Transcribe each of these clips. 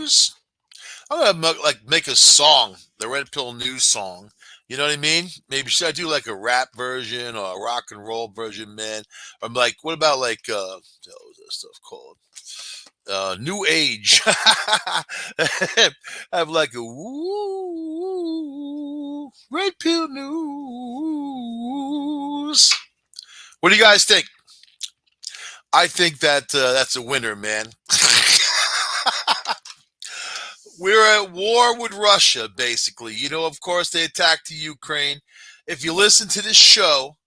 news. I'm gonna make a song, the Red Pill News song. You know what I mean? Maybe should I do like a rap version or a rock and roll version, man? I'm like, what about like what was that stuff called? New Age. Have like a woo Red Pill News. What do you guys think? I think that that's a winner, man. We're at war with Russia, basically. You know, of course, they attacked the Ukraine. If you listen to this show,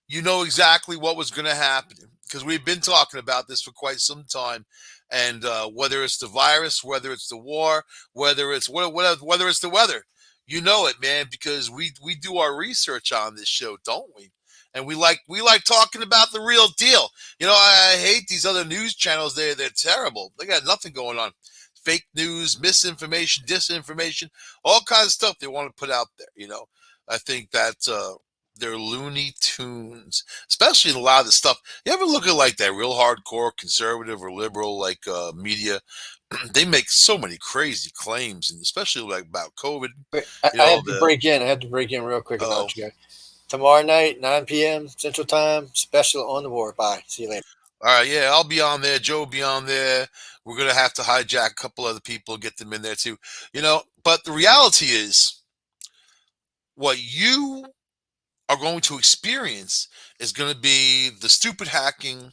you know exactly what was going to happen because we've been talking about this for quite some time. And whether it's the virus, whether it's the war, whether it's whether it's the weather, you know it, man, because we do our research on this show, don't we? And we like talking about the real deal. You know, I hate these other news channels. They're terrible. They got nothing going on. Fake news, misinformation, disinformation, all kinds of stuff they want to put out there. You know, I think that they're Looney Tunes, especially in a lot of the stuff. You ever look at like that real hardcore conservative or liberal like media? They make so many crazy claims, and especially like about COVID. Wait, You I know, have to break in. I have to break in real quick and oh, let you go. Tomorrow night, 9 p.m. Central Time, special on the war. Bye. See you later. all right, yeah, I'll be on there. Joe will be on there. We're gonna have to hijack a couple other people, get them in there too. You know, but the reality is, what you are going to experience is going to be the stupid hacking.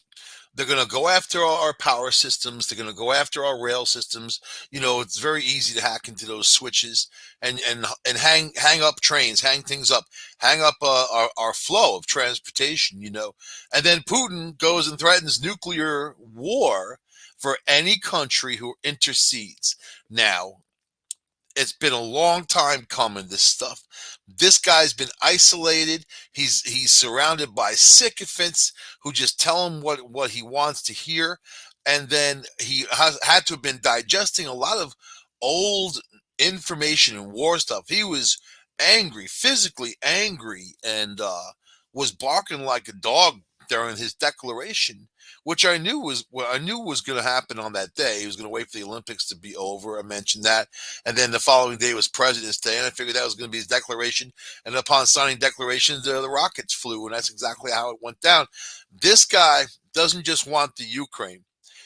They're going to go after our power systems. They're going to go after our rail systems. You know, it's very easy to hack into those switches and hang up trains, hang things up, hang up our flow of transportation. You know, and then Putin goes and threatens nuclear war for any country who intercedes. Now, it's been a long time coming, this stuff. This guy's been isolated. He's surrounded by sycophants who just tell him what he wants to hear. And then he has had to have been digesting a lot of old information and war stuff. He was angry, physically angry, and was barking like a dog during his declaration, which I knew was going to happen on that day. He was going to wait for the Olympics to be over. I mentioned that, and then the following day was President's Day, and I figured that was going to be his declaration. And upon signing declarations, the rockets flew, and that's exactly how it went down. This guy doesn't just want the Ukraine;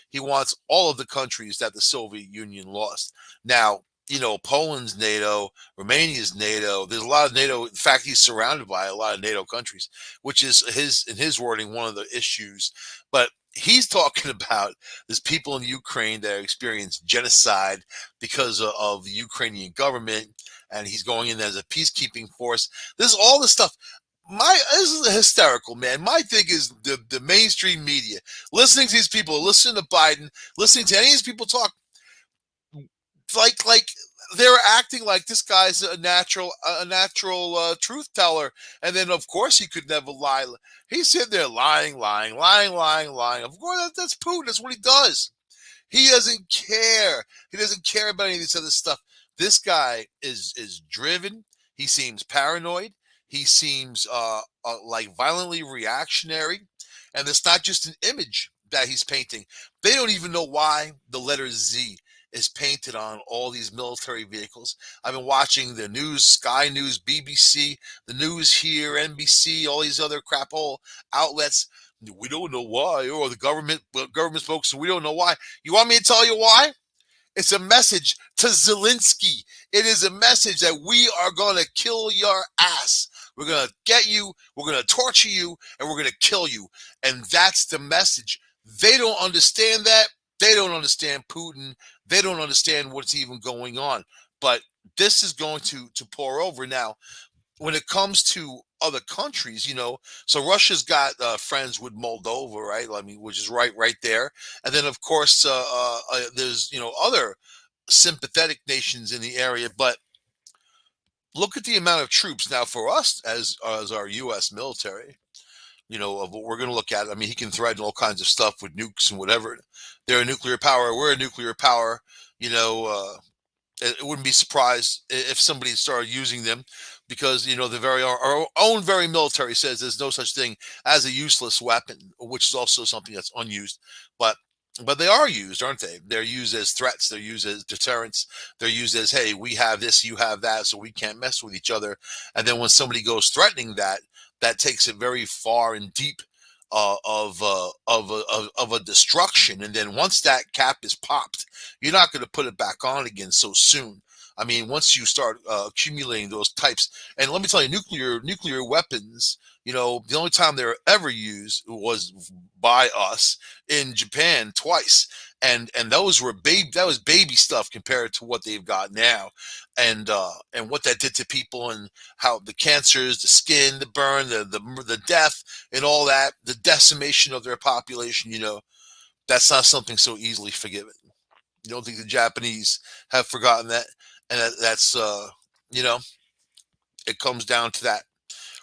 he wants all of the countries that the Soviet Union lost. Now, you know, Poland's NATO, Romania's NATO. There's a lot of NATO. In fact, he's surrounded by a lot of NATO countries, which is in his wording, one of the issues. But he's talking about there's people in Ukraine that experience genocide because of the Ukrainian government, and he's going in as a peacekeeping force. This is all the stuff. This is hysterical, man. My thing is the mainstream media listening to these people, listening to Biden, listening to any of these people talk, like they're acting like this guy's a natural truth teller, and then of course he could never lie. He's sitting there lying. Of course, that's Putin. That's what he does. He doesn't care. He doesn't care about any of this other stuff. This guy is driven. He seems paranoid. He seems like violently reactionary, and it's not just an image that he's painting. They don't even know why the letter Z is painted on all these military vehicles. I've been watching the news, Sky News, BBC, the news here, NBC, all these other crap hole outlets. We don't know why, or the government folks, we don't know why. You want me to tell you why? It's a message to Zelensky. It is a message that we are going to kill your ass. We're going to get you, we're going to torture you, and we're going to kill you. And that's the message. They don't understand that. They don't understand Putin. They don't understand what's even going on. But this is going to pour over. Now, when it comes to other countries, you know, so Russia's got friends with Moldova, right? I mean, which is right there. And then, of course, there's, you know, other sympathetic nations in the area. But look at the amount of troops. Now, for us as our U.S. military, you know, of what we're going to look at. I mean, he can threaten all kinds of stuff with nukes and whatever. They're a nuclear power. We're a nuclear power. You know, it wouldn't be surprised if somebody started using them because, you know, our own very military says there's no such thing as a useless weapon, which is also something that's unused. But But they are used, aren't they? They're used as threats. They're used as deterrents. They're used as, hey, we have this, you have that, so we can't mess with each other. And then when somebody goes threatening that, that takes it very far and deep of a destruction. And then once that cap is popped, you're not going to put it back on again so soon. I mean, once you start accumulating those types, and let me tell you, nuclear weapons. You know, the only time they were ever used was by us in Japan twice, and those were that was baby stuff compared to what they've got now, and what that did to people, and how the cancers, the skin, the burn, the death, and all that, the decimation of their population. You know, that's not something so easily forgiven. You don't think the Japanese have forgotten that, and that's you know, it comes down to that.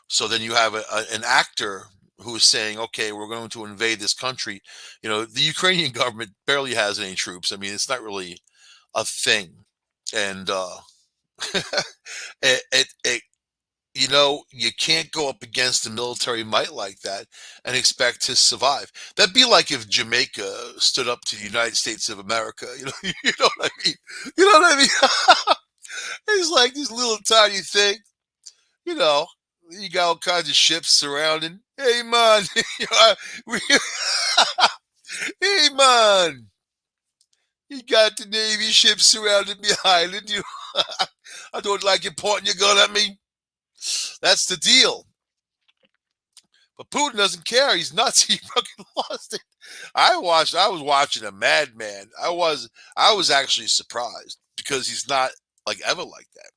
So then you have an actor who is saying, okay, we're going to invade this country. You know, the Ukrainian government barely has any troops. I mean, it's not really a thing. And it you know, you can't go up against a military might like that and expect to survive. That'd be like if Jamaica stood up to the United States of America. You know, you know what I mean? You know what I mean? It's like this little tiny thing. You know, you got all kinds of ships surrounding. Hey man, hey man, you got the Navy ships surrounding behind it. You, I don't like you pointing your gun at me. That's the deal. But Putin doesn't care. He's nuts. He fucking lost it. I was watching a madman. I was actually surprised because he's not like ever like that.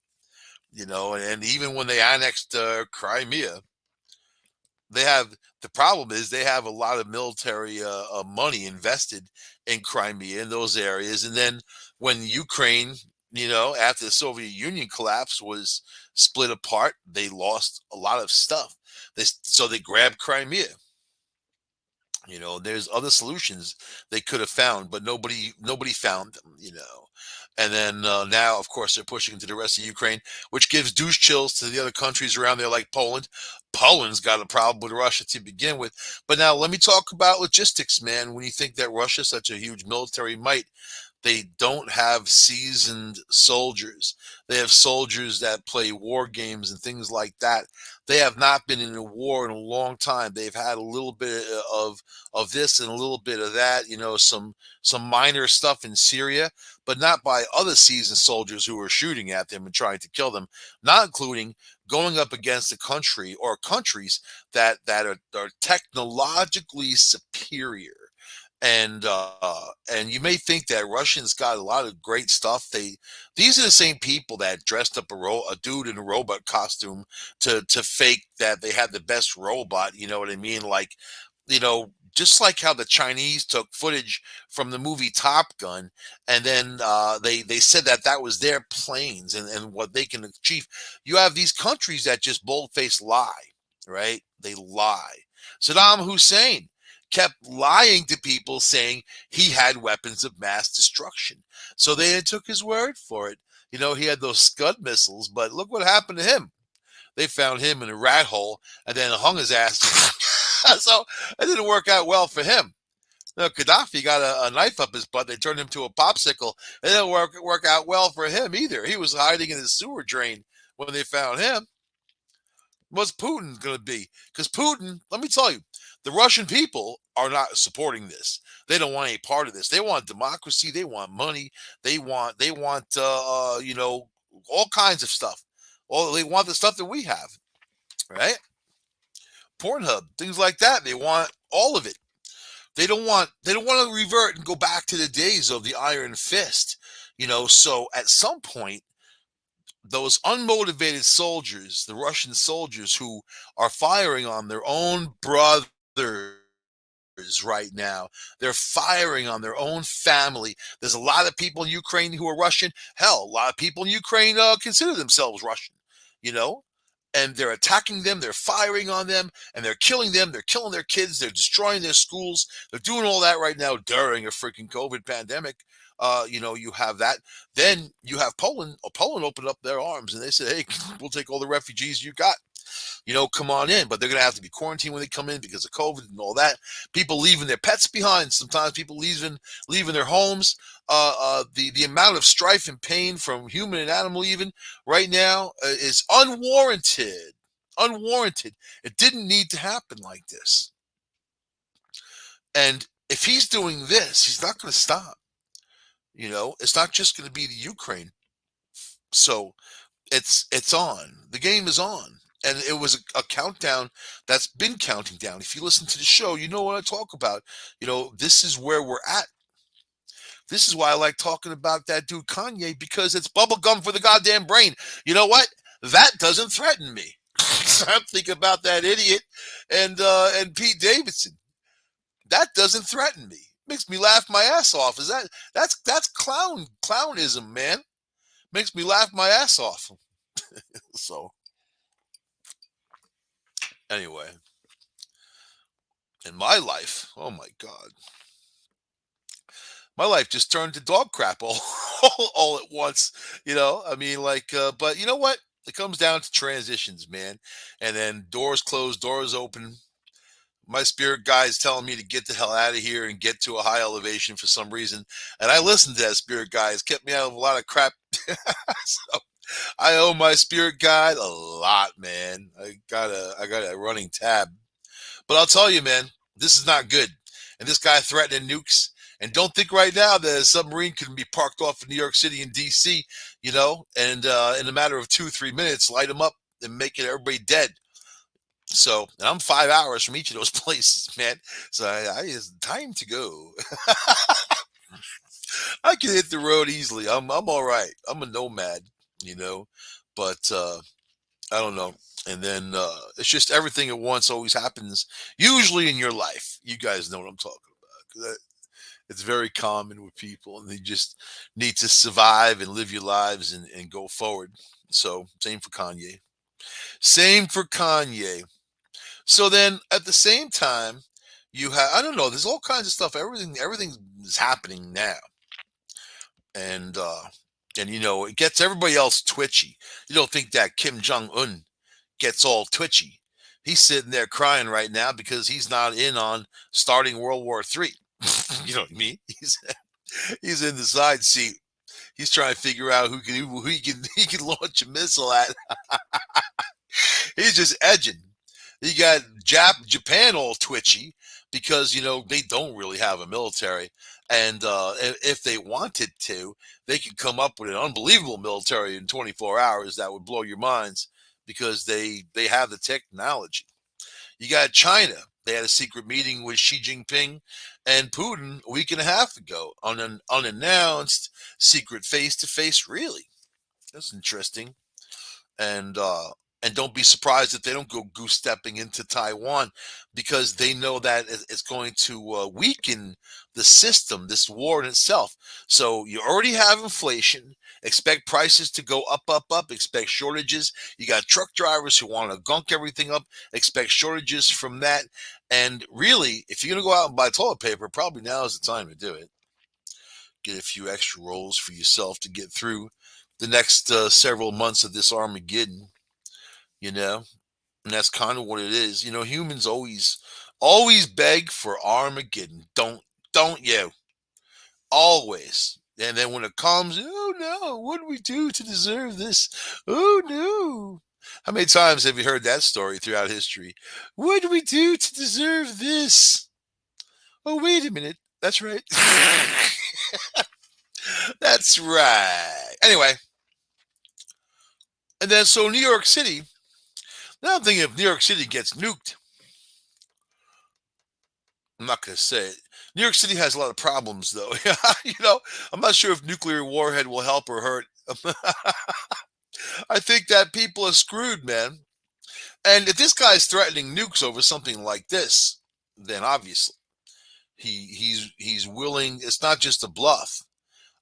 You know, and even when they annexed Crimea, they have the problem is they have a lot of military money invested in Crimea in those areas, and then when Ukraine, you know, after the Soviet Union collapse was split apart, they lost a lot of stuff. So they grabbed Crimea. You know, there's other solutions they could have found, but nobody found them. You know, and then now, of course, they're pushing into the rest of Ukraine, which gives douche chills to the other countries around there, like Poland. Poland's got a problem with Russia to begin with, but now let me talk about logistics, man. When you think that Russia's such a huge military might, they don't have seasoned soldiers. They have soldiers that play war games and things like that. They have not been in a war in a long time. They've had a little bit of this and a little bit of that, you know, some minor stuff in Syria, but not by other seasoned soldiers who are shooting at them and trying to kill them, not including going up against a country or countries that are technologically superior. And you may think that Russians got a lot of great stuff. These are the same people that dressed up a dude in a robot costume to fake that they had the best robot. You know what I mean? Like, you know, just like how the Chinese took footage from the movie Top Gun, and then they said that that was their planes and what they can achieve. You have these countries that just bold-faced lie, right? They lie. Saddam Hussein kept lying to people saying he had weapons of mass destruction. So they took his word for it. You know, he had those Scud missiles, but look what happened to him. They found him in a rat hole and then hung his ass. So it didn't work out well for him. Now, Gaddafi got a knife up his butt. They turned him to a popsicle. It didn't work out well for him either. He was hiding in his sewer drain when they found him. What's Putin going to be? Because Putin, let me tell you, the Russian people are not supporting this. They don't want any part of this. They want democracy. They want money. They want you know, all kinds of stuff. Well, they want the stuff that we have, right? Pornhub, things like that. They want all of it. They don't want to revert and go back to the days of the iron fist. You know, so at some point, those unmotivated soldiers, the Russian soldiers who are firing on their own brothers right now, they're firing on their own family. There's a lot of people in Ukraine who are Russian. Hell, a lot of people in Ukraine consider themselves Russian, you know, and they're attacking them. They're firing on them and they're killing them. They're killing their kids. They're destroying their schools. They're doing all that right now during a freaking COVID pandemic. You have that. Then you have Poland. Poland opened up their arms and they said, "Hey, we'll take all the refugees you got. Come on in." But they're going to have to be quarantined when they come in because of COVID and all that. People leaving their pets behind. Sometimes people leaving their homes. The amount of strife and pain from human and animal even right now is unwarranted. Unwarranted. It didn't need to happen like this. And if he's doing this, he's not going to stop. It's not just going to be the Ukraine. So it's on. The game is on. And it was a countdown that's been counting down. If you listen to the show, you know what I talk about. This is where we're at. This is why I like talking about that dude Kanye, because it's bubblegum for the goddamn brain. You know what? That doesn't threaten me. I'm thinking about that idiot and Pete Davidson. That doesn't threaten me. Makes me laugh my ass off. That's clownism, man. Makes me laugh my ass off. So anyway, in my life, oh my God, my life just turned to dog crap all at once. I mean, but you know what? It comes down to transitions, man. And then doors close, doors open. My spirit guide is telling me to get the hell out of here and get to a high elevation for some reason. And I listened to that spirit guide. It's kept me out of a lot of crap. So I owe my spirit guide a lot, man. I got a running tab. But I'll tell you, man, this is not good. And this guy threatening nukes. And don't think right now that a submarine can be parked off in New York City and D.C., and in a matter of 2-3 minutes, light them up and make it everybody dead. So, and I'm 5 hours from each of those places, man. So it's time to go. I can hit the road easily. I'm all right. I'm a nomad, you know, but I don't know. And then it's just everything at once always happens, usually in your life. You guys know what I'm talking about. 'Cause it's very common with people, and they just need to survive and live your lives and go forward. So, same for Kanye. Same for Kanye. So then at the same time, you have, I don't know, there's all kinds of stuff. Everything is happening now. And it gets everybody else twitchy. You don't think that Kim Jong Un gets all twitchy. He's sitting there crying right now because he's not in on starting World War III. You know what I mean? He's in the side seat. He's trying to figure out who he can launch a missile at. He's just edging. You got Japan all twitchy because they don't really have a military, and if they wanted to, they could come up with an unbelievable military in 24 hours that would blow your minds because they have the technology. You got China. They had a secret meeting with Xi Jinping and Putin a week and a half ago on an unannounced secret face-to-face. Really, that's interesting. And don't be surprised if they don't go goose stepping into Taiwan, because they know that it's going to weaken the system, this war in itself. So you already have inflation. Expect prices to go up, up, up. Expect shortages. You got truck drivers who want to gunk everything up. Expect shortages from that. And really, if you're going to go out and buy toilet paper, probably now is the time to do it. Get a few extra rolls for yourself to get through the next several months of this Armageddon. And that's kind of what it is. Humans always beg for Armageddon. Don't you? Always. And then when it comes, oh no, what do we do to deserve this? Oh no. How many times have you heard that story throughout history? What do we do to deserve this? Oh, wait a minute. That's right. That's right. Anyway, and then so New York City. Now I'm thinking if New York City gets nuked, I'm not going to say it. New York City has a lot of problems, though. I'm not sure if nuclear warhead will help or hurt. I think that people are screwed, man. And if this guy's threatening nukes over something like this, then obviously he's willing. It's not just a bluff.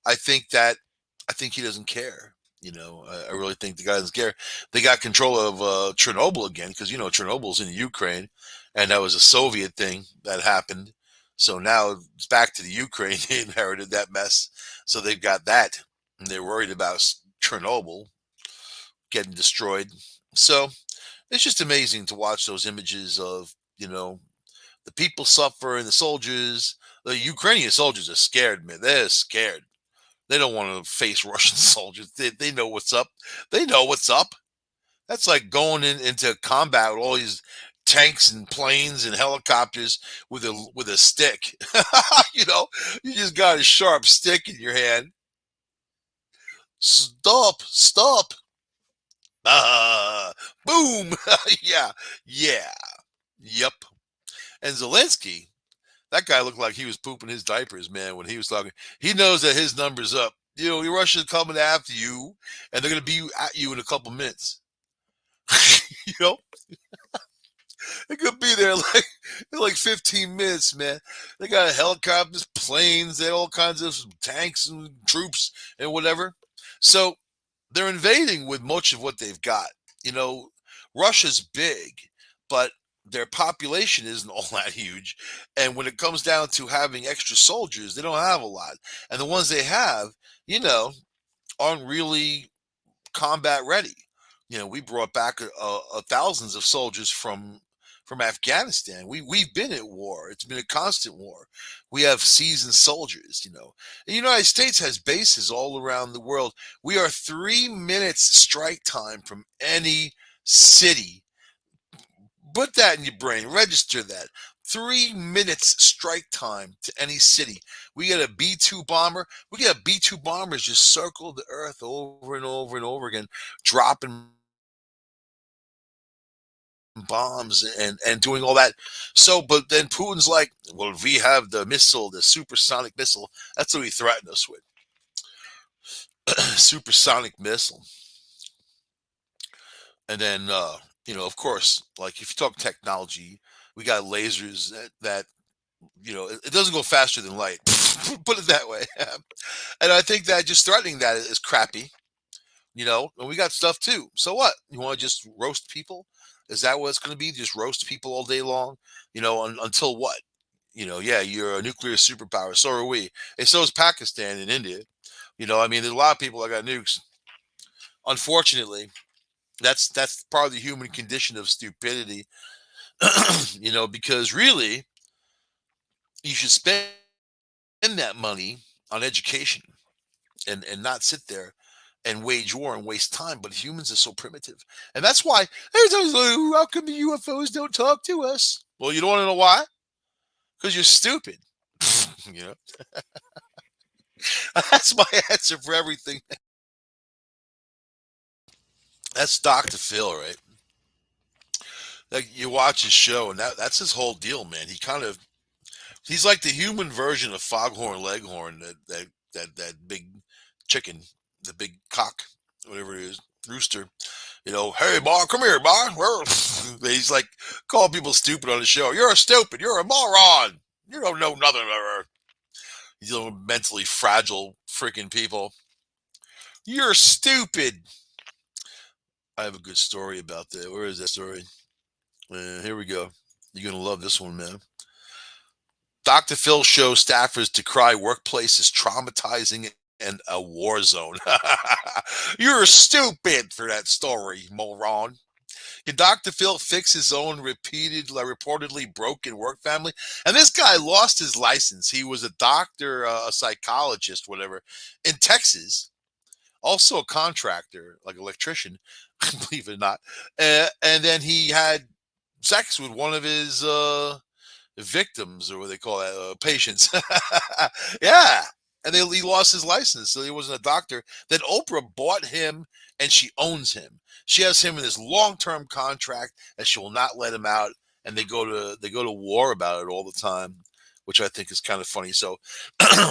I think he doesn't care. I really think the guy doesn't care. They got control of Chernobyl again because Chernobyl's in Ukraine, and that was a Soviet thing that happened. So now it's back to the Ukraine. They inherited that mess. So they've got that. And they're worried about Chernobyl getting destroyed. So it's just amazing to watch those images of, the people suffer and the soldiers. The Ukrainian soldiers are scared, man. They're scared. They don't want to face Russian soldiers. They know what's up. They know what's up. That's like going into combat with all these tanks and planes and helicopters with a stick. you know, you just got a sharp stick in your hand. Stop, stop. Boom. yeah, yeah, yep. And Zelensky, that guy looked like he was pooping his diapers, man, when he was talking. He knows that his number's up. Your Russia's coming after you, and they're going to be at you in a couple minutes. you know, it could be there like 15 minutes, man. They got helicopters, planes, they all kinds of tanks and troops and whatever. So they're invading with much of what they've got. You know, Russia's big, but their population isn't all that huge. And when it comes down to having extra soldiers, they don't have a lot. And the ones they have, you know, aren't really combat ready. We brought back thousands of soldiers from Afghanistan. We've been at war. It's been a constant war. We have seasoned soldiers. The United States has bases all around the world. We are 3 minutes strike time from any city. Put that in your brain. Register that. 3 minutes strike time to any city. We get a B-2 bomber. We get a B-2 bombers just circle the earth over and over and over again, dropping bombs and doing all that. So, but then Putin's like, well, we have the missile, the supersonic missile. That's what he threatened us with. Supersonic missile. And then, of course, like if you talk technology, we got lasers that it doesn't go faster than light. Put it that way. And I think that just threatening that is crappy. And we got stuff too. So what? You want to just roast people? Is that what it's going to be? Just roast people all day long? Until what? Yeah, you're a nuclear superpower. So are we. And so is Pakistan and India. There's a lot of people that got nukes. Unfortunately, that's part of the human condition of stupidity. Because really, you should spend that money on education and not sit there and wage war and waste time. But humans are so primitive. And that's why there's always like, how come the UFOs don't talk to us? Well, you don't want to know why? Because you're stupid. you know? That's my answer for everything. That's Dr. Phil, right? Like you watch his show, and that's his whole deal, man. He's like the human version of Foghorn Leghorn, that big chicken, the big cock, whatever it is, rooster. Hey, boy, come here, boy. He's like calling people stupid on the show. You're a stupid. You're a moron. You don't know nothing. These little mentally fragile freaking people. You're stupid. I have a good story about that. Where is that story? Here we go. You're going to love this one, man. Dr. Phil shows staffers decry workplace is traumatizing and a war zone. You're stupid for that story, moron. Can Dr. Phil fix his own reportedly broken work family? And this guy lost his license. He was a doctor, a psychologist, whatever, in Texas. Also a contractor, like electrician, believe it or not. And then he had sex with one of his victims, or what they call it, patients. yeah. And he lost his license, so he wasn't a doctor. Then Oprah bought him, and she owns him. She has him in this long-term contract, and she will not let him out. And they go to war about it all the time, which I think is kind of funny. So,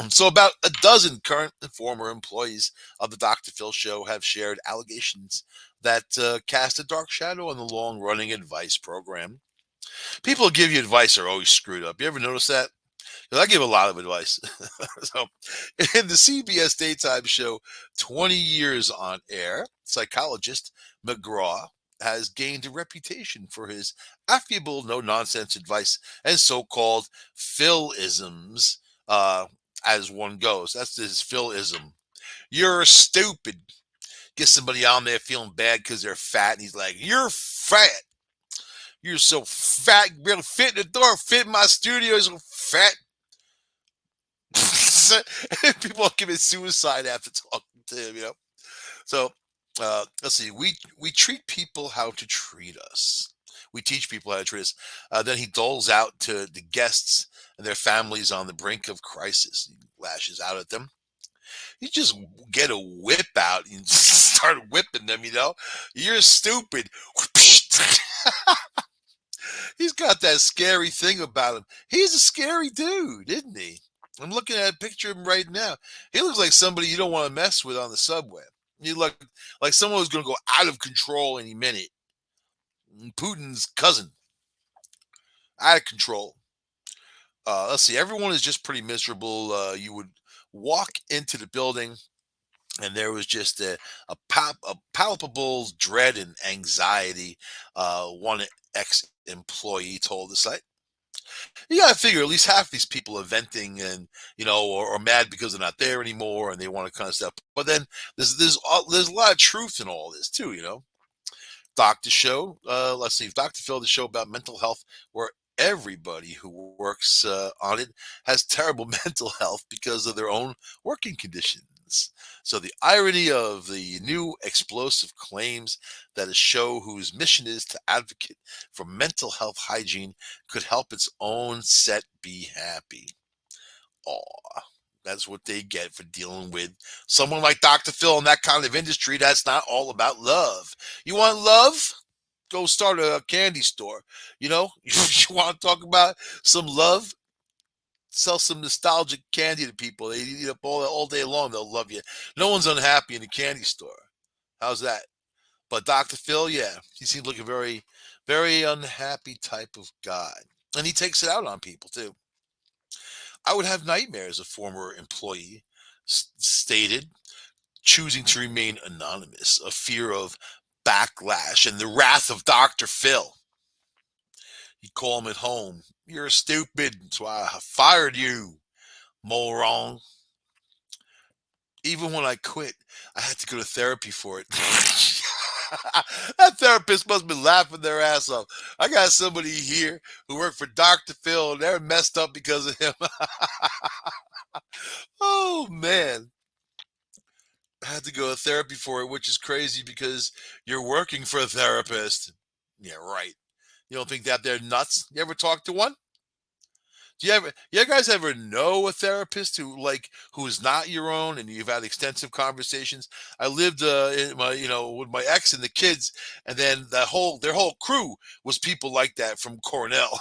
so about a dozen current and former employees of the Dr. Phil show have shared allegations that cast a dark shadow on the long-running advice program. People who give you advice are always screwed up. You ever notice that? Because I give a lot of advice. So, in the CBS daytime show, 20 Years on Air, psychologist McGraw has gained a reputation for his affable, no nonsense advice and so called Philisms, uh, as one goes. That's his Philism. You're stupid. Get somebody on there feeling bad because they're fat, and he's like, "You're fat. You're so fat. You barely fit in the door. Fit in my studio. You're so fat." People commit suicide after talking to him, you know. So let's see. We treat people how to treat us. We teach people how to treat us. Then he doles out to the guests and their families on the brink of crisis. He lashes out at them. You just get a whip out and start whipping them. You know, you're stupid. He's got that scary thing about him. He's a scary dude, isn't he? I'm looking at a picture of him right now. He looks like somebody you don't want to mess with on the subway. He look like someone who's going to go out of control any minute. Putin's cousin, out of control. Let's see. Everyone is just pretty miserable. You would walk into the building, and there was just a palpable dread and anxiety. One ex-employee told the site. You got to figure at least half these people are venting and or mad because they're not there anymore and they want to kind of stuff. But then there's a lot of truth in all this too. Doctor Show. Let's see. Dr. Phil, the show about mental health, where everybody who works on it has terrible mental health because of their own working conditions. So the irony of the new explosive claims that a show whose mission is to advocate for mental health hygiene could help its own set be happy. Aw, that's what they get for dealing with someone like Dr. Phil in that kind of industry. That's not all about love. You want love? Go start a candy store. You want to talk about some love? Sell some nostalgic candy to people. They eat up all day long. They'll love you. No one's unhappy in a candy store. How's that? But Dr. Phil, yeah, he seems like a very, very unhappy type of guy. And he takes it out on people, too. I would have nightmares, a former employee stated, choosing to remain anonymous, a fear of backlash and the wrath of Dr. Phil. He'd call him at home. You're stupid. That's why I fired you, moron. Even when I quit, I had to go to therapy for it. That therapist must have been laughing their ass off. I got somebody here who worked for Dr. Phil, and they're messed up because of him. Oh, man. I had to go to therapy for it, which is crazy because you're working for a therapist. Yeah, right. You don't think that they're nuts? You ever talk to one? You guys ever know a therapist who is not your own and you've had extensive conversations? I lived with my ex and the kids, and then their whole crew was people like that from Cornell.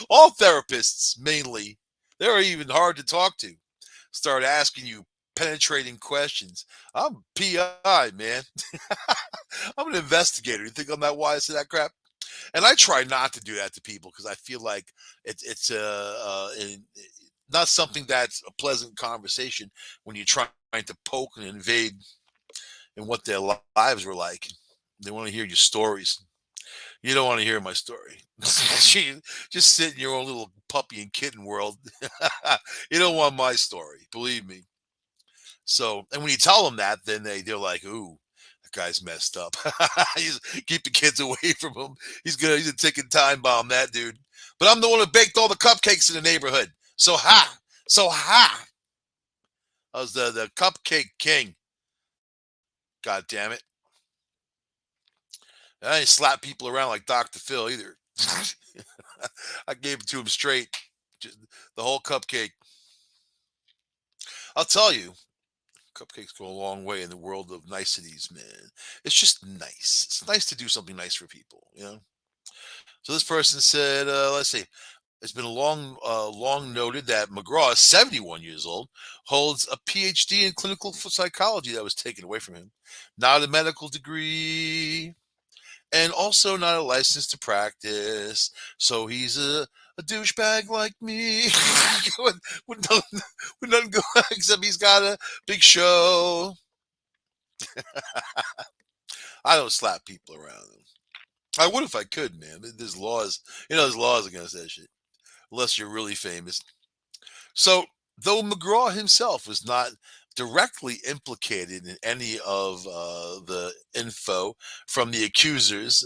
All therapists mainly. They're even hard to talk to. Start asking you penetrating questions. I'm PI, man. I'm an investigator. You think I'm that wise to that crap? And I try not to do that to people because I feel like it's not something that's a pleasant conversation when you're trying to poke and invade in what their lives were like. They want to hear your stories. You don't want to hear my story. Just sit in your own little puppy and kitten world. You don't want my story, believe me. So, and when you tell them that, then they're like, "Ooh, that guy's messed up." Keep the kids away from him. He's a ticking time bomb, that dude. But I'm the one who baked all the cupcakes in the neighborhood. So ha. I was the cupcake king. God damn it. I didn't slap people around like Dr. Phil either. I gave it to him straight. Just the whole cupcake. I'll tell you, cupcakes go a long way in the world of niceties, man. It's just nice. It's nice to do something nice for people. So this person said, let's see, it's been long noted that McGraw is 71 years old, holds a PhD in clinical psychology that was taken away from him, not a medical degree, and also not a license to practice. So he's a douchebag like me. with nothing go except he's got a big show. I don't slap people around. I would if I could, man. There's laws, there's laws against that shit, unless you're really famous. So, though McGraw himself was not directly implicated in any of the info from the accusers,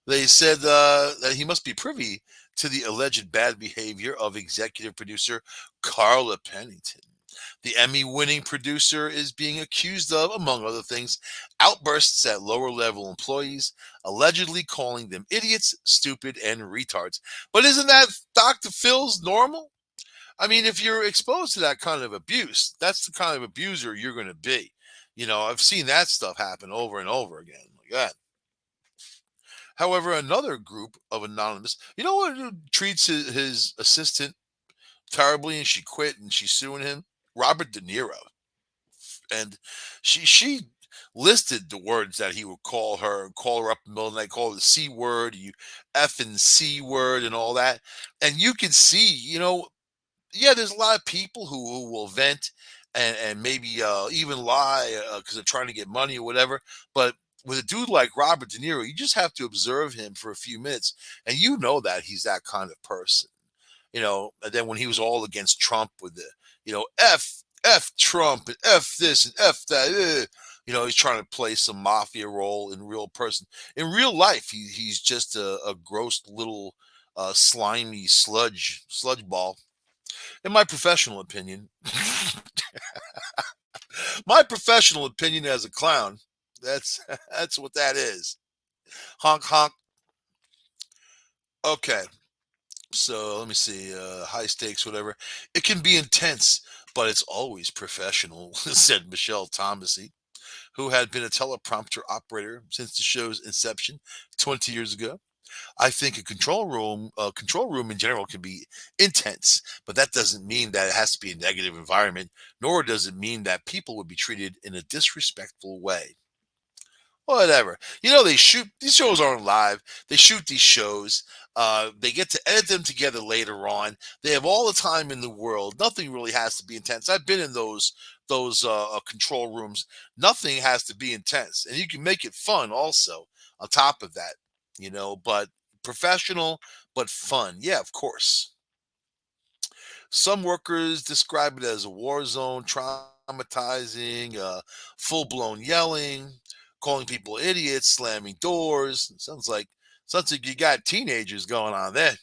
they said that he must be privy to the alleged bad behavior of executive producer Carla Pennington. The Emmy winning producer is being accused of, among other things, outbursts at lower level employees, allegedly calling them idiots, stupid, and retards. But isn't that Dr. Phil's normal? I mean, if you're exposed to that kind of abuse, that's the kind of abuser you're going to be. I've seen that stuff happen over and over again. Like that. However, another group of anonymous, who treats his assistant terribly and she quit and she's suing him? Robert De Niro. And she listed the words that he would call her up in the middle of the night, call her the C word, you effing C word, and all that. And you can see, yeah, there's a lot of people who will vent and maybe even lie because they're trying to get money or whatever. But with a dude like Robert De Niro, you just have to observe him for a few minutes, and you know that he's that kind of person. And then when he was all against Trump with the, F Trump and F this and F that, he's trying to play some mafia role in real person. In real life, he's just a gross little slimy sludge ball. In my professional opinion, my professional opinion as a clown, that's that's what that is. Honk honk. Okay, so let me see. High stakes, whatever. It can be intense, but it's always professional," said Michelle Thomasy, who had been a teleprompter operator since the show's inception 20 years ago. I think a control room in general can be intense, but that doesn't mean that it has to be a negative environment, nor does it mean that people would be treated in a disrespectful way. Whatever. They shoot these shows aren't live. They shoot these shows. They get to edit them together later on. They have all the time in the world. Nothing really has to be intense. I've been in those control rooms. Nothing has to be intense, and you can make it fun also. On top of that, but professional but fun. Yeah, of course. Some workers describe it as a war zone, traumatizing, full blown yelling, calling people idiots, slamming doors. Sounds like you got teenagers going on there.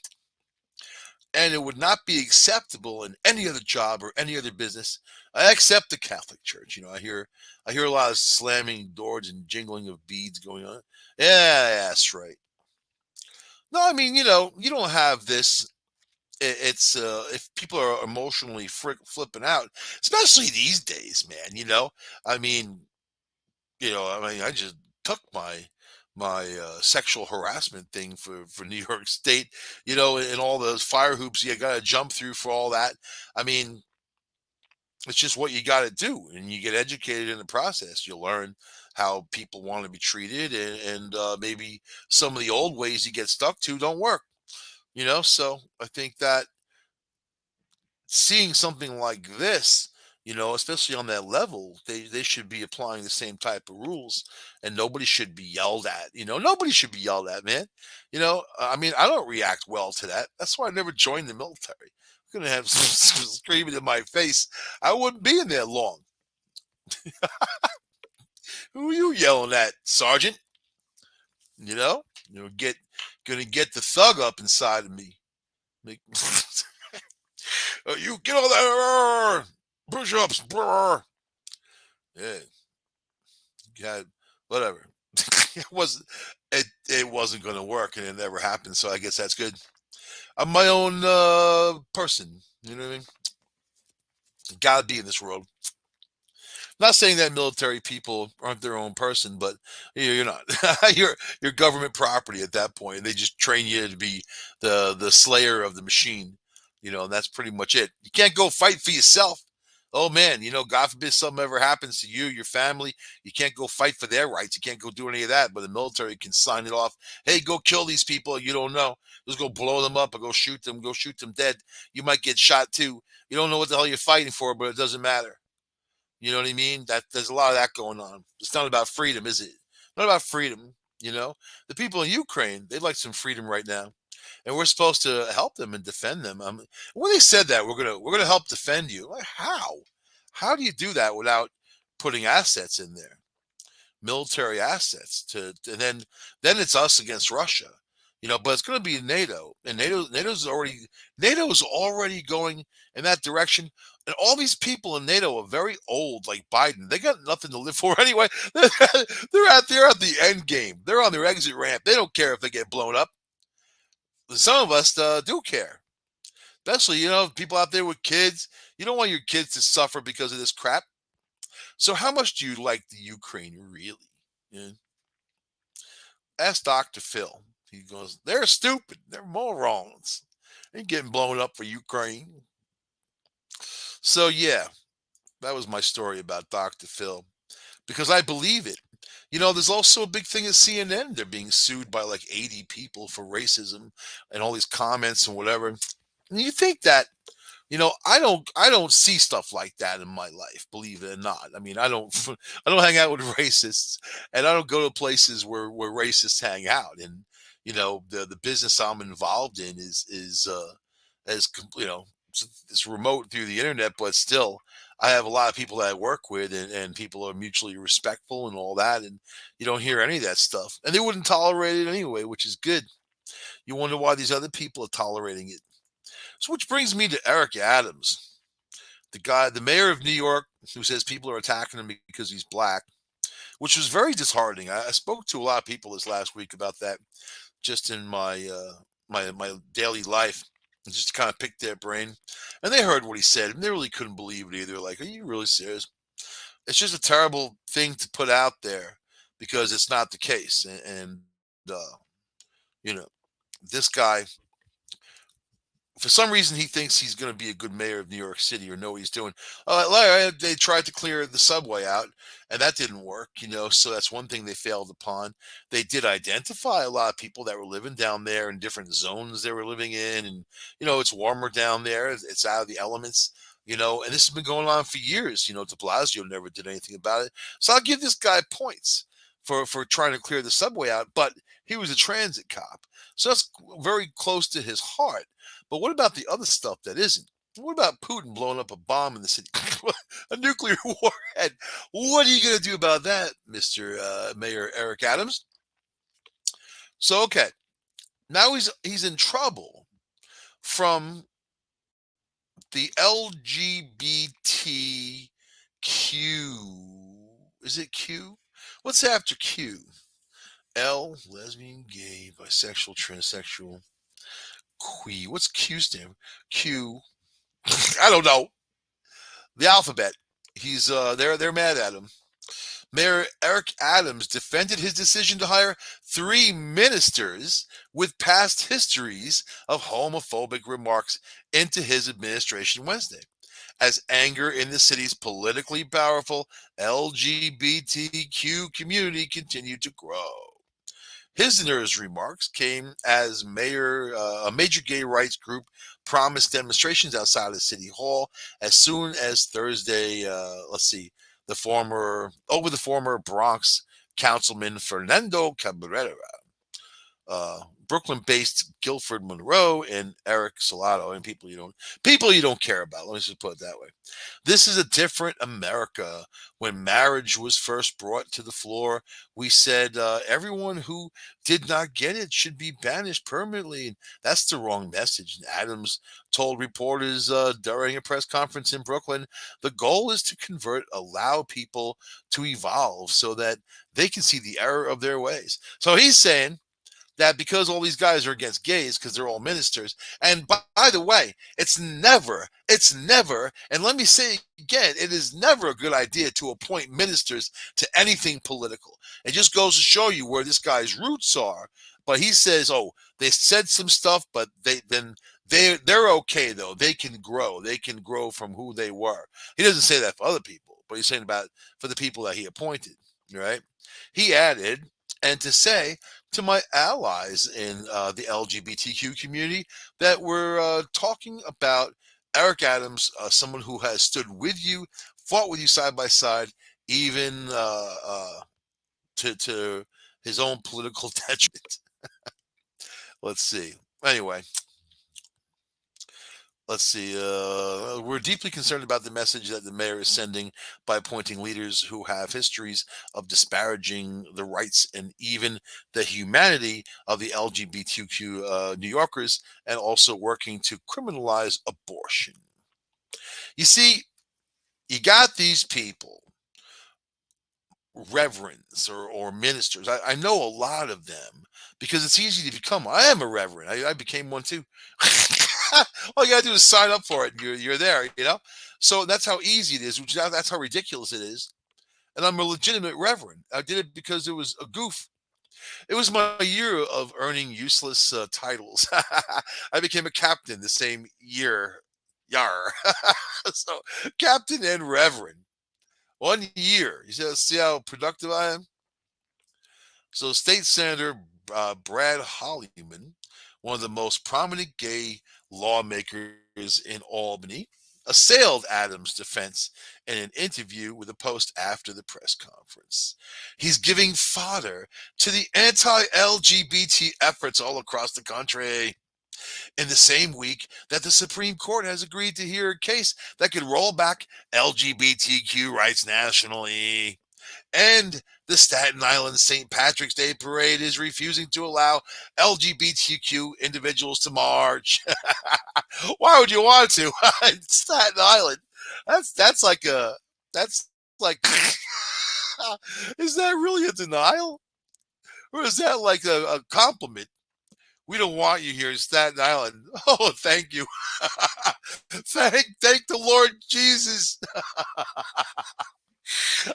And it would not be acceptable in any other job or any other business, except the Catholic Church. I hear a lot of slamming doors and jingling of beads going on. Yeah, that's right. No, I mean, you don't have this. It's if people are emotionally flipping out, especially these days, man. I mean, I just took my sexual harassment thing for New York State, and all those fire hoops you got to jump through for all that. I mean, it's just what you got to do, and you get educated in the process. You learn how people want to be treated, and maybe some of the old ways you get stuck to don't work. So I think that seeing something like this, especially on that level, they should be applying the same type of rules, and nobody should be yelled at. Nobody should be yelled at, man. I mean, I don't react well to that. That's why I never joined the military. I'm gonna have screaming in my face. I wouldn't be in there long. Who are you yelling at, Sergeant? Get gonna get the thug up inside of me. Make, you get all that push-ups. Yeah, yeah, whatever. it wasn't going to work, and it never happened. So I guess that's good. I'm my own person. You know what I mean? Gotta be in this world. Not saying that military people aren't their own person, but you're not. you're government property at that point. They just train you to be the slayer of the machine. And that's pretty much it. You can't go fight for yourself. Oh man, God forbid something ever happens to you, your family, you can't go fight for their rights. You can't go do any of that. But the military can sign it off. Hey, go kill these people. You don't know. Just go blow them up or go shoot them. Go shoot them dead. You might get shot too. You don't know what the hell you're fighting for, but it doesn't matter. You know what I mean? That there's a lot of that going on. It's not about freedom, is it? Not about freedom. You know, the people in Ukraine, they'd like some freedom right now, and we're supposed to help them and defend them. When they said that we're gonna help defend you, like how? How do you do that without putting assets in there, military assets and then it's us against Russia, but it's going to be NATO, and NATO's already going in that direction, and all these people in NATO are very old, like Biden. They got nothing to live for anyway. They're at the end game. They're on their exit ramp. They don't care if they get blown up. Some of us do care, especially people out there with kids. You don't want your kids to suffer because of this crap. So how much do you like the Ukraine, really? Yeah. Ask Dr. Phil. He goes, they're stupid. They're morons. They're getting blown up for Ukraine. So, yeah, that was my story about Dr. Phil because I believe it. There's also a big thing at CNN. They're being sued by like 80 people for racism and all these comments and whatever. And you think that I don't see stuff like that in my life, believe it or not. I mean, I don't I don't hang out with racists, and I don't go to places where racists hang out. And the business I'm involved in is it's remote through the internet, but still I have a lot of people that I work with, and people are mutually respectful and all that, and you don't hear any of that stuff. And they wouldn't tolerate it anyway, which is good. You wonder why these other people are tolerating it. So, which brings me to Eric Adams, the mayor of New York, who says people are attacking him because he's black, which was very disheartening. I spoke to a lot of people this last week about that, just in my daily life, just to kind of pick their brain, and they heard what he said, and they really couldn't believe it either. Like, are you really serious? It's just a terrible thing to put out there because it's not the case, and uh, you know, this guy, for some reason, he thinks he's going to be a good mayor of New York City or know what he's doing. They tried to clear the subway out, and that didn't work. So that's one thing they failed upon. They did identify a lot of people that were living down there in different zones they were living in, and it's warmer down there. It's out of the elements. And this has been going on for years. De Blasio never did anything about it. So I'll give this guy points for trying to clear the subway out, but he was a transit cop, so that's very close to his heart. But what about the other stuff that isn't? What about Putin blowing up a bomb in the city? A nuclear warhead. What are you going to do about that, Mr. Mayor Eric Adams? So, okay, now he's in trouble from the LGBTQ. Is it Q? What's after Q? L, lesbian, gay, bisexual, transsexual, queer. What's Q stand? Q. I don't know. The alphabet. They're mad at him. Mayor Eric Adams defended his decision to hire 3 ministers with past histories of homophobic remarks into his administration Wednesday, as anger in the city's politically powerful LGBTQ community continued to grow. Hisner's remarks came as a major gay rights group promised demonstrations outside of City Hall as soon as Thursday. The former Bronx councilman Fernando Cabrera, Brooklyn-based Guilford Monroe, and Eric Salato, and people you don't care about. Let me just put it that way. This is a different America. When marriage was first brought to the floor, we said everyone who did not get it should be banished permanently. And that's the wrong message. And Adams told reporters during a press conference in Brooklyn, the goal is to allow people to evolve so that they can see the error of their ways. So he's saying that because all these guys are against gays because they're all ministers. And by the way, it's never, and let me say again, it is never a good idea to appoint ministers to anything political. It just goes to show you where this guy's roots are. But he says, oh, they said some stuff, but they're okay though. They can grow. They can grow from who they were. He doesn't say that for other people, but he's saying about for the people that he appointed, right? He added, and to say to my allies in the LGBTQ community that we're talking about Eric Adams, someone who has stood with you, fought with you side by side, even to his own political detriment. Let's see. Anyway, let's see. We're deeply concerned about the message that the mayor is sending by appointing leaders who have histories of disparaging the rights and even the humanity of the LGBTQ New Yorkers, and also working to criminalize abortion. You see, you got these people, reverends or ministers. I know a lot of them because it's easy to become. I am a reverend. I became one too. All you gotta do is sign up for it, and you're there. So that's how easy it is. That's how ridiculous it is. And I'm a legitimate reverend. I did it because it was a goof. It was my year of earning useless titles. I became a captain the same year. Yar. So captain and reverend. 1 year. See how productive I am? So, State Senator Brad Hollyman, one of the most prominent gay lawmakers in Albany, assailed Adams' defense in an interview with the Post after the press conference. He's giving fodder to the anti LGBT efforts all across the country. In the same week that the Supreme Court has agreed to hear a case that could roll back LGBTQ rights nationally. And the Staten Island St. Patrick's Day Parade is refusing to allow LGBTQ individuals to march. Why would you want to? Staten Island. That's like is that really a denial? Or is that like a compliment? We don't want you here in Staten Island. Oh, thank you. thank the Lord Jesus.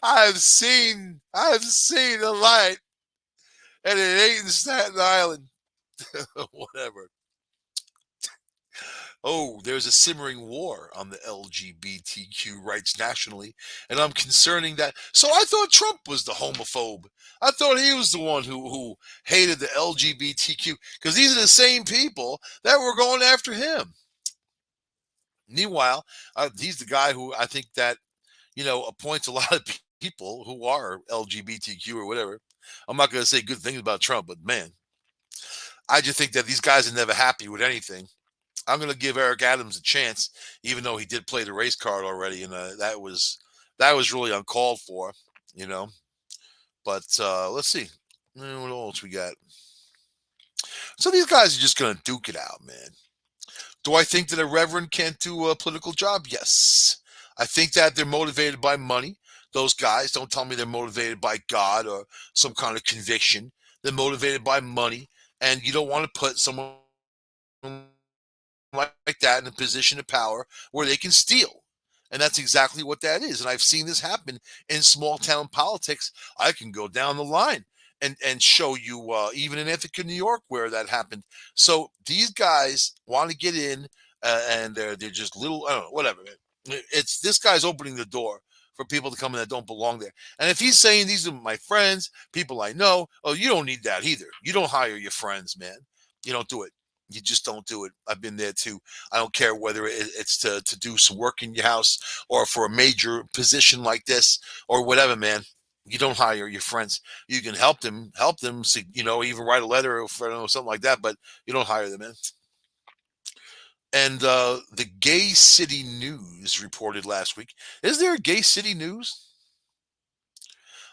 I've seen the light, and it ain't in Staten Island. Whatever. Oh, there's a simmering war on the LGBTQ rights nationally, and I'm concerning that. So I thought Trump was the homophobe. I thought he was the one who hated the LGBTQ, because these are the same people that were going after him. Meanwhile, he's the guy who I think that appoints a lot of people who are LGBTQ or whatever. I'm not going to say good things about Trump, but man, I just think that these guys are never happy with anything. I'm going to give Eric Adams a chance, even though he did play the race card already, and that was really uncalled for, you know. But let's see, what else we got. So these guys are just going to duke it out, man. Do I think that a reverend can't do a political job? Yes. I think that they're motivated by money. Those guys, don't tell me they're motivated by God or some kind of conviction. They're motivated by money, and you don't want to put someone like that in a position of power where they can steal. And that's exactly what that is. And I've seen this happen in small town politics. I can go down the line and show you, even in Ithaca, New York, where that happened. So these guys want to get in, and they're just little, I don't know, whatever. It's this guy's opening the door for people to come in that don't belong there. And if he's saying these are my friends, people I know, oh, you don't need that either. You don't hire your friends, man. You don't do it. You just don't do it. I've been there too. I don't care whether it's to do some work in your house or for a major position like this or whatever, man. You don't hire your friends. You can help them, so, even write a letter or something like that, but you don't hire them, man. And the Gay City News reported last week. Is there a Gay City News?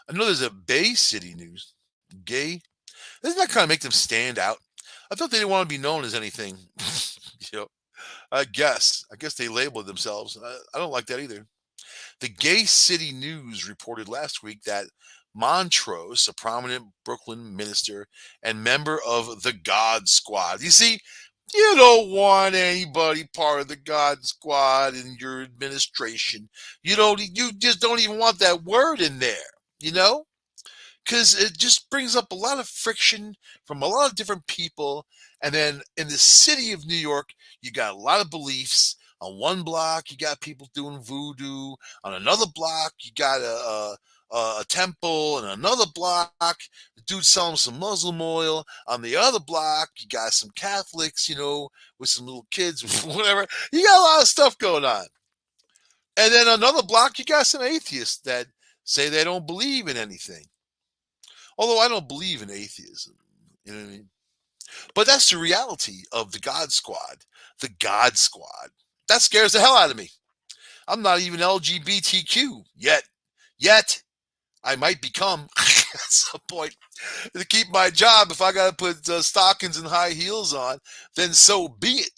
I know there's a Bay City News. Gay. Doesn't that kind of make them stand out? I thought they didn't want to be known as anything. you know, I guess they labeled themselves. I don't like that either. The Gay City News reported last week that Montrose, a prominent Brooklyn minister and member of the God Squad. You see, you don't want anybody part of the God Squad in your administration. You just don't even want that word in there, because it just brings up a lot of friction from a lot of different people. And then in the city of New York, you got a lot of beliefs. On one block, you got people doing voodoo. On another block, you got a temple. And another block, the dude selling some Muslim oil. On the other block, you got some Catholics, with some little kids, whatever. You got a lot of stuff going on. And then another block, you got some atheists that say they don't believe in anything. Although I don't believe in atheism. You know what I mean? But that's the reality of the God Squad. The God Squad. That scares the hell out of me. I'm not even LGBTQ yet. Yet. I might become at some point to keep my job. If I got to put stockings and high heels on, then so be it.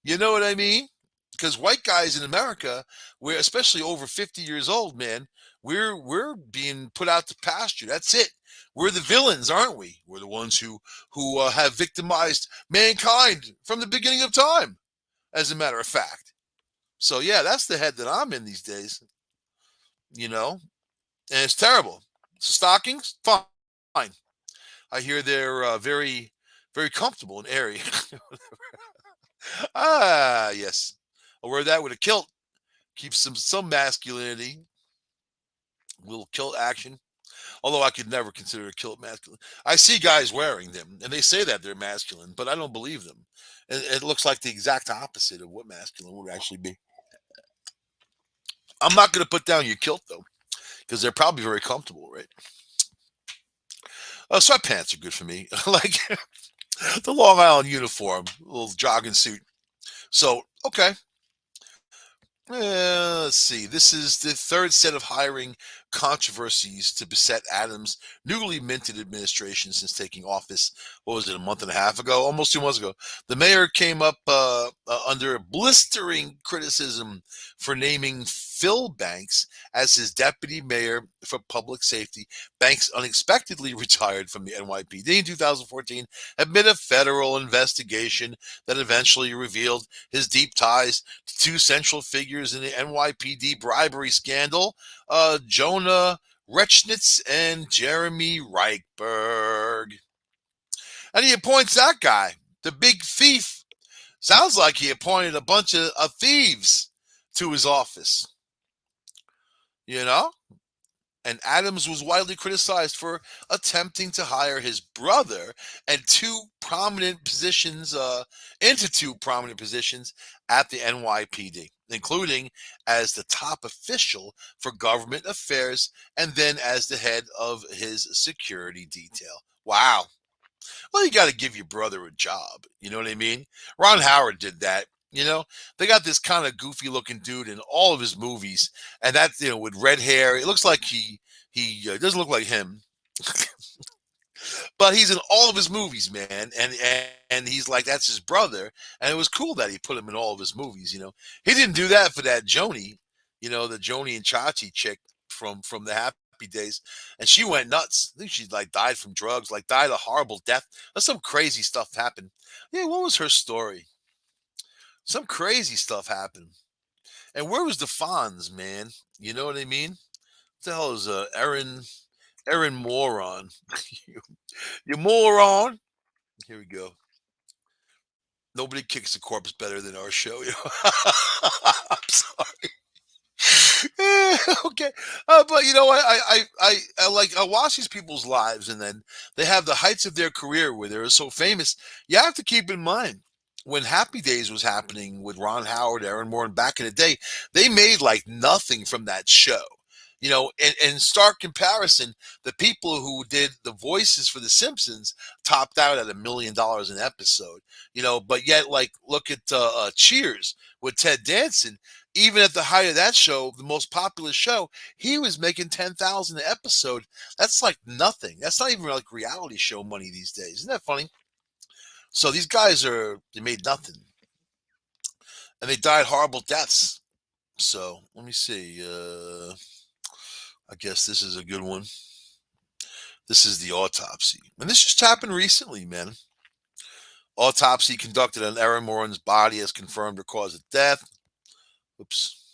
You know what I mean? Because white guys in America, we're especially over 50 years old, man. We're being put out to pasture. That's it. We're the villains, aren't we? We're the ones who have victimized mankind from the beginning of time. As a matter of fact. So yeah, that's the head that I'm in these days. You know, and it's terrible. So stockings, fine. I hear they're very comfortable and airy. Ah, yes. I'll wear that with a kilt. Keeps some masculinity, little kilt action. Although I could never consider a kilt masculine. I see guys wearing them, and they say that they're masculine, but I don't believe them. It looks like the exact opposite of what masculine would actually be. I'm not going to put down your kilt though, because they're probably very comfortable, right? Sweatpants are good for me, like the Long Island uniform, little jogging suit. So okay, let's see. This is the third set of hiring controversies to beset Adams' newly minted administration since taking office. What was it, a month and a half ago? Almost 2 months ago. The mayor came up under blistering criticism for naming Phil Banks as his deputy mayor for public safety. Banks unexpectedly retired from the NYPD in 2014 amid a federal investigation that eventually revealed his deep ties to two central figures in the NYPD bribery scandal, Jonah Rechnitz and Jeremy Reichberg. And he appoints that guy, the big thief. Sounds like he appointed a bunch of thieves to his office. You know? And Adams was widely criticized for attempting to hire his brother and into two prominent positions at the NYPD, including as the top official for government affairs and then as the head of his security detail. Wow. Well, you got to give your brother a job. You know what I mean? Ron Howard did that. You know, they got this kind of goofy looking dude in all of his movies, and that's with red hair. It looks like he doesn't look like him, but he's in all of his movies, man. And he's like that's his brother, and it was cool that he put him in all of his movies. He didn't do that for that Joni, the Joni and Chachi chick from the Happy Days, and she went nuts. I think she like died from drugs, like died a horrible death. Some crazy stuff happened. Yeah, what was her story? Some crazy stuff happened. And where was the Fonz, man? You know what I mean? What the hell is Aaron Moron? you, you moron. Here we go. Nobody kicks a corpse better than our show. I'm sorry. Okay, but I watch these people's lives, and then they have the heights of their career where they're so famous. You have to keep in mind when Happy Days was happening with Ron Howard, Aaron Moore, and back in the day, they made like nothing from that show. In stark comparison, the people who did the voices for The Simpsons topped out at $1 million an episode. But yet, like, look at Cheers with Ted Danson. Even at the height of that show, the most popular show, he was making 10,000 an episode. That's like nothing. That's not even like reality show money these days. Isn't that funny? So these guys they made nothing, and they died horrible deaths. So let me see. I guess this is a good one. This is the autopsy, and this just happened recently, man. Autopsy conducted on Aaron Moran's body has confirmed her cause of death. Oops.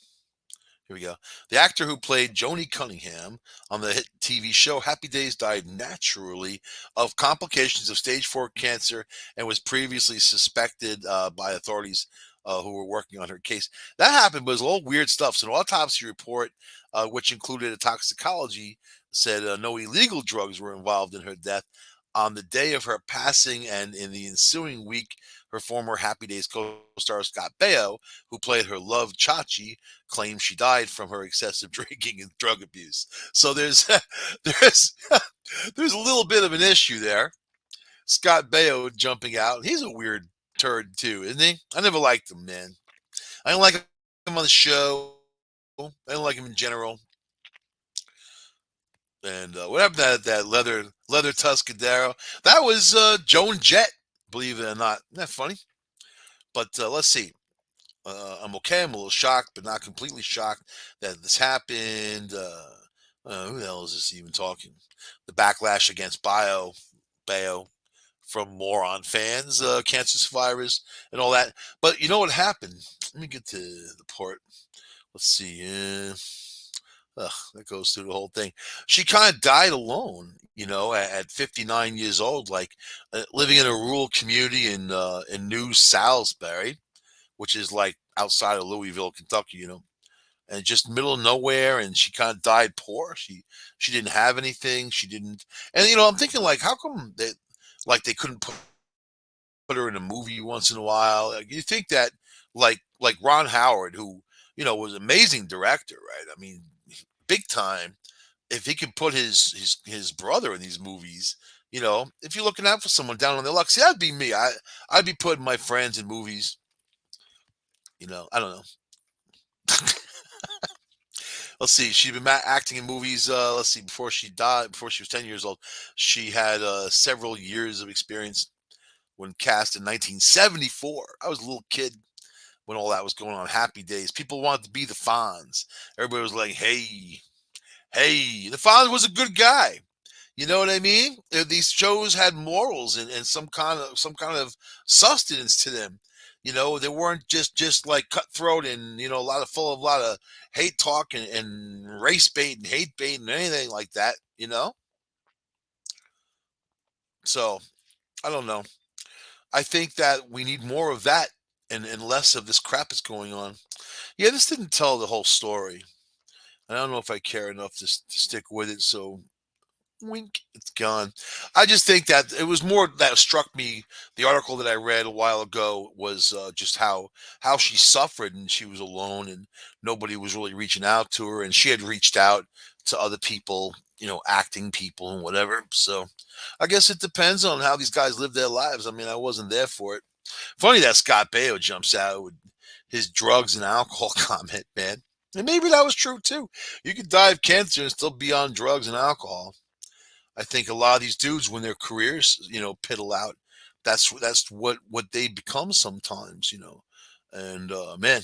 Here we go. The actor who played Joni Cunningham on the hit TV show Happy Days died naturally of complications of stage 4 cancer and was previously suspected by authorities who were working on her case. That happened, but it was all weird stuff. So, an autopsy report, which included a toxicology, said no illegal drugs were involved in her death. On the day of her passing and in the ensuing week, her former Happy Days co-star Scott Baio, who played her love Chachi, claimed she died from her excessive drinking and drug abuse. So there's there's there's a little bit of an issue there. Scott Baio jumping out. He's a weird turd too, isn't he? I never liked him, man. I don't like him on the show. I don't like him in general. And what happened to that leather Tuscadero? That was Joan Jett, believe it or not. Isn't that funny? But let's see. I'm okay. I'm a little shocked, but not completely shocked that this happened. Who the hell is this even talking? The backlash against Bio from moron fans, cancer survivors, and all that. But you know what happened? Let me get to the port. Let's see. That goes through the whole thing. She kind of died alone, at 59 years old, like living in a rural community in New Salisbury, which is like outside of Louisville, Kentucky, and just middle of nowhere. And she kind of died poor. She didn't have anything. She didn't, and I'm thinking like, how come they couldn't put her in a movie once in a while? Like, you think that like Ron Howard, who was an amazing director, right? I mean, big time. If he could put his brother in these movies, if you're looking out for someone down on their luck, see, that'd be me. I'd be putting my friends in movies. I don't know. Let's see. She'd been acting in movies. Let's see. Before she died, before she was 10 years old, she had several years of experience when cast in 1974. I was a little kid when all that was going on. Happy Days. People wanted to be the Fonz. Everybody was like, hey, the Fonz was a good guy. You know what I mean? These shows had morals and some kind of sustenance to them. They weren't just like cutthroat and full of a lot of hate talk and race bait and hate bait and anything like that. So I don't know. I think that we need more of that and less of this crap that's going on. Yeah, this didn't tell the whole story. I don't know if I care enough to stick with it. So wink, it's gone. I just think that it was more that struck me. The article that I read a while ago was just how she suffered and she was alone and nobody was really reaching out to her, and she had reached out to other people, acting people and whatever. So I guess it depends on how these guys live their lives. I mean, I wasn't there for it. Funny that Scott Baio jumps out with his drugs and alcohol comment, man. And maybe that was true too. You could die of cancer and still be on drugs and alcohol. I think a lot of these dudes, when their careers, piddle out, that's what they become sometimes, And man,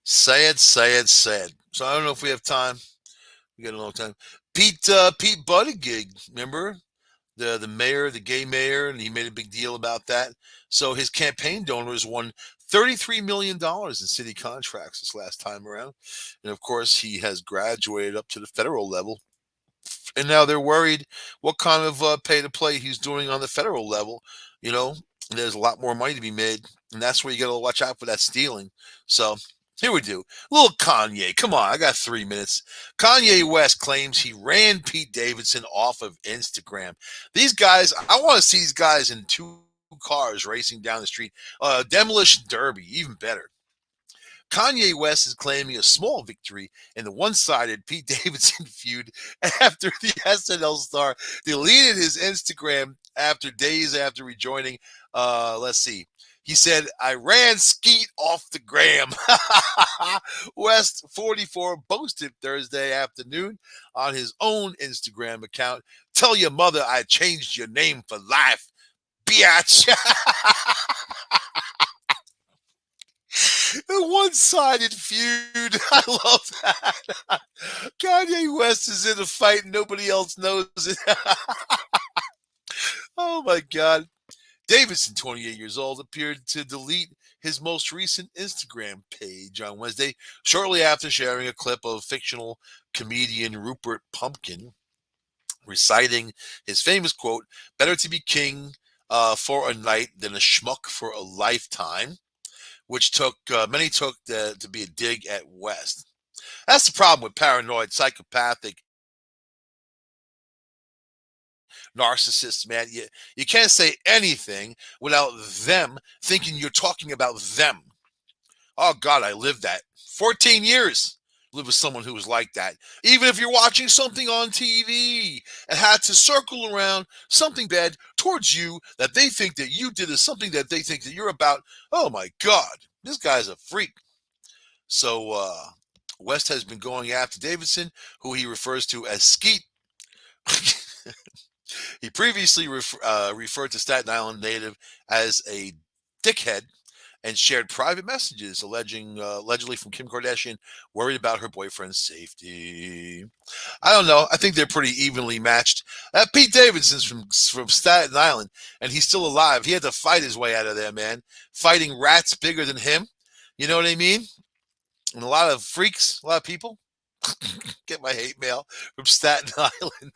sad, sad, sad. So I don't know if we have time. We got a long time. Pete Buttigieg, remember the mayor, the gay mayor, and he made a big deal about that. So his campaign donors won $33 million in city contracts this last time around, and of course he has graduated up to the federal level. And now they're worried what kind of pay to play he's doing on the federal level. You know, there's a lot more money to be made, and that's where you got to watch out for that stealing. So here we do. Little Kanye. Come on, I got 3 minutes. Kanye West claims he ran Pete Davidson off of Instagram. These guys, I want to see these guys in two cars racing down the street. Demolition Derby, even better. Kanye West is claiming a small victory in the one-sided Pete Davidson feud after the SNL star deleted his Instagram after days after rejoining. Let's see. He said, I ran Skeet off the gram. West, 44, posted Thursday afternoon on his own Instagram account. Tell your mother I changed your name for life, biatch. A one-sided feud. I love that. Kanye West is in a fight and nobody else knows it. Oh my God. Davidson, 28 years old, appeared to delete his most recent Instagram page on Wednesday, shortly after sharing a clip of fictional comedian Rupert Pumpkin reciting his famous quote, better to be king for a night than a schmuck for a lifetime, which many took to be a dig at West. That's the problem with paranoid, psychopathic narcissists, man. You can't say anything without them thinking you're talking about them. Oh, God, I lived that. 14 years. Live with someone who was like that. Even if you're watching something on TV and had to circle around something bad towards you that they think that you did is something that they think that you're about. Oh, my God, this guy's a freak. So West has been going after Davidson, who he refers to as Skeet. He previously referred to Staten Island native as a dickhead and shared private messages allegedly from Kim Kardashian, worried about her boyfriend's safety. I don't know. I think they're pretty evenly matched. Pete Davidson's from Staten Island, and he's still alive. He had to fight his way out of there, man. Fighting rats bigger than him. You know what I mean? And a lot of freaks, a lot of people get my hate mail from Staten Island.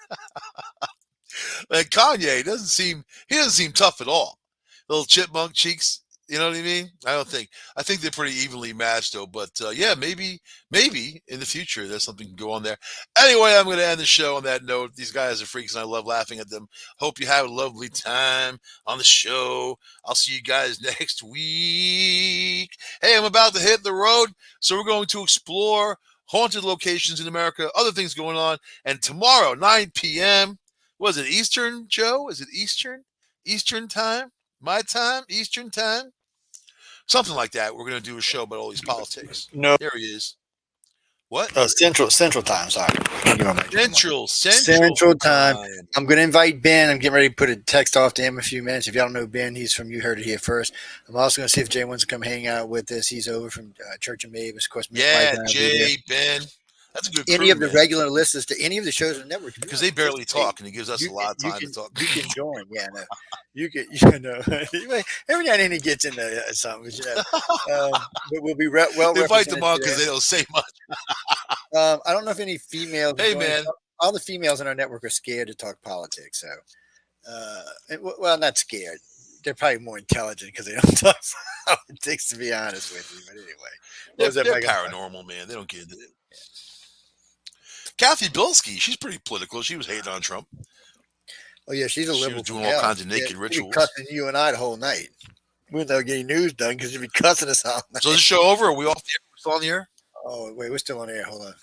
Like Kanye doesn't seem tough at all. Little chipmunk cheeks, you know what I mean? I think they're pretty evenly matched though. But yeah, maybe in the future there's something can go on there. Anyway, I'm going to end the show on that note. These guys are freaks, and I love laughing at them. Hope you have a lovely time on the show. I'll see you guys next week. Hey, I'm about to hit the road, so we're going to explore haunted locations in America, other things going on, and tomorrow 9 p.m. Was it Eastern, Joe? Is it Eastern? Eastern time? My time? Eastern time? Something like that. We're going to do a show about all these politics. No. There he is. What? Central time. Sorry. Central time. I'm going to invite Ben. I'm getting ready to put a text off to him in a few minutes. If y'all don't know Ben, he's from You Heard It Here First. I'm also going to see if Jay wants to come hang out with us. He's over from Church of Mavis. Of course, yeah, Jay, Ben. That's a good crew, any of the man. regular listeners to any of the shows on the network, because they barely talk, and he gives us a lot of time to talk. You can join, yeah. No, you can, every now and then he gets into something, but we'll be well. Invite them on because they don't say much. I don't know if any females. Hey, man, all the females in our network are scared to talk politics. So, well, not scared. They're probably more intelligent because they don't talk politics. To be honest with you, but anyway, they're paranormal, man. They don't get into it. Kathy Bilski, she's pretty political. She was hating on Trump. Oh yeah, she's a liberal. She was doing all kinds of naked rituals. Cussing you and I the whole night. We wouldn't getting news done because you'd be cussing us all night. So is the show over? Are we off the air? We're still on the air? Oh wait, we're still on air. Hold on.